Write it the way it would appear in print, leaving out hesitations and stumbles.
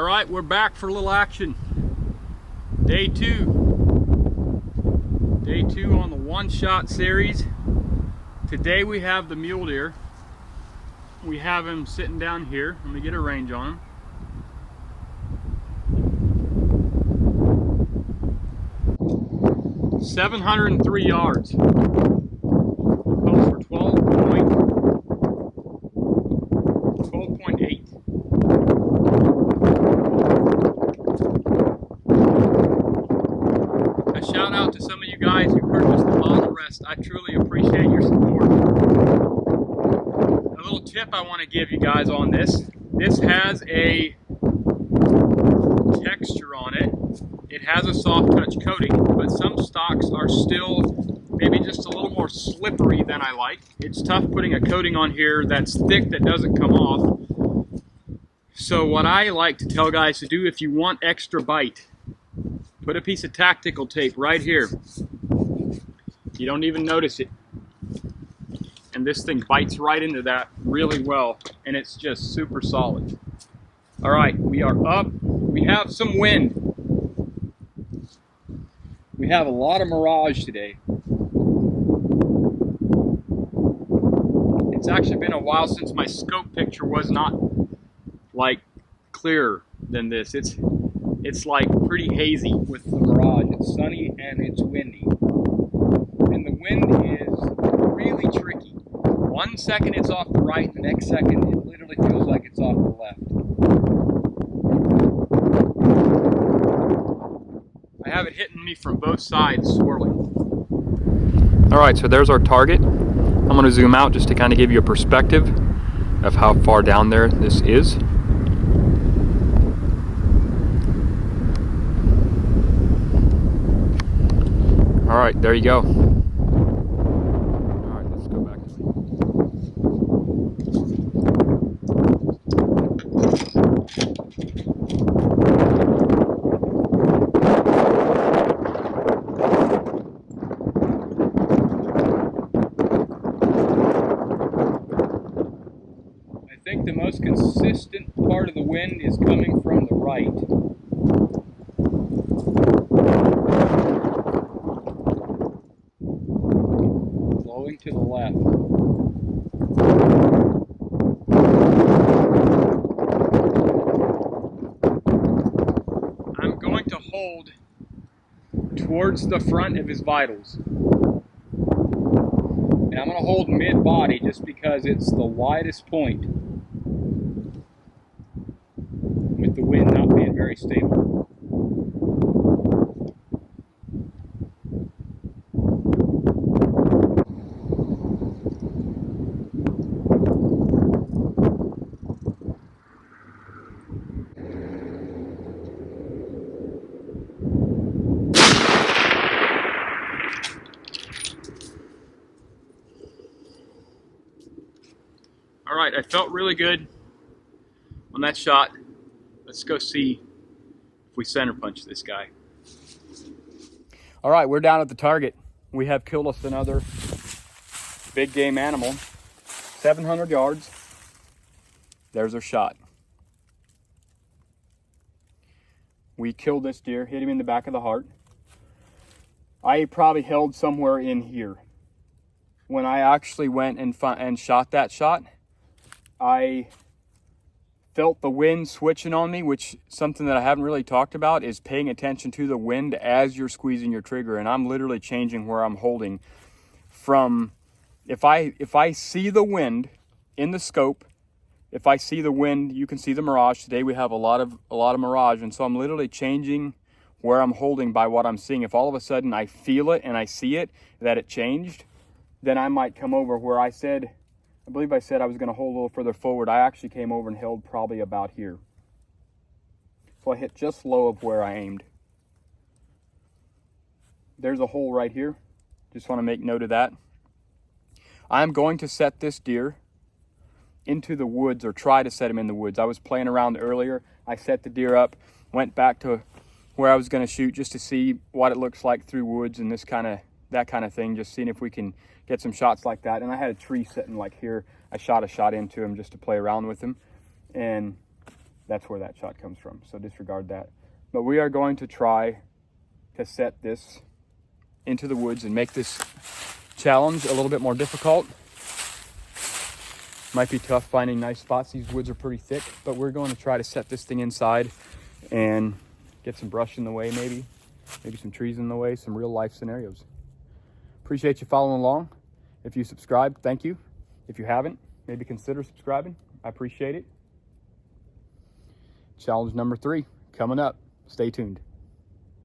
All right, we're back for a little action. Day two on the one-shot series. Today we have the mule deer. We have him sitting down here. Let me get a range on him. 703 yards. Calls for 12.8. A shout out to some of you guys who purchased the bottle rest. I truly appreciate your support. A little tip I want to give you guys on this. This has a texture on it. It has a soft touch coating, but some stocks are still maybe just a little more slippery than I like. It's tough putting a coating on here that's thick that doesn't come off. So what I like to tell guys to do, if you want extra bite, put a piece of tactical tape right here. You don't even notice it. And this thing bites right into that really well, and it's just super solid. All right, we are up. We have some wind. We have a lot of mirage today. It's actually been a while since my scope picture was not like clearer than this. It's like pretty hazy with the mirage. It's sunny and it's windy. And the wind is really tricky. 1 second it's off the right, the next second it literally feels like it's off the left. I have it hitting me from both sides, swirling. All right, so there's our target. I'm going to zoom out just to kind of give you a perspective of how far down there this is. All right, there you go. All right, let's go back. I think the most consistent part of the wind is coming from the right. Blowing to the left. I'm going to hold towards the front of his vitals. And I'm going to hold mid-body just because it's the widest point, with the wind not being very stable. All right, I felt really good on that shot. Let's go see if we center punch this guy. All right, we're down at the target. We have killed us another big game animal. 700 yards. There's our shot. We killed this deer, hit him in the back of the heart. I probably held somewhere in here. When I actually went and shot that shot, I felt the wind switching on me, which something that I haven't really talked about is paying attention to the wind as you're squeezing your trigger. And I'm literally changing where I'm holding from, if I see the wind in the scope, if I see the wind, you can see the mirage. Today we have a lot of mirage, and so I'm literally changing where I'm holding by what I'm seeing. If all of a sudden I feel it and I see it, that it changed, then I might come over where I believe I said I was going to hold a little further forward. I actually came over and held probably about here. So I hit just low of where I aimed. There's a hole right here. Just want to make note of that. I'm going to set this deer into the woods, or try to set him in the woods. I was playing around earlier. I set the deer up, went back to where I was going to shoot just to see what it looks like through woods and that kind of thing, just seeing if we can get some shots like that. And I had a tree sitting like here. I shot a shot into him just to play around with him, and that's where that shot comes from. So disregard that. But we are going to try to set this into the woods and make this challenge a little bit more difficult. Might be tough finding nice spots. These woods are pretty thick, but we're going to try to set this thing inside and get some brush in the way, maybe some trees in the way, some real life scenarios. Appreciate you following along. If you subscribed, thank you. If you haven't, maybe consider subscribing. I appreciate it. Challenge number 3 coming up. Stay tuned.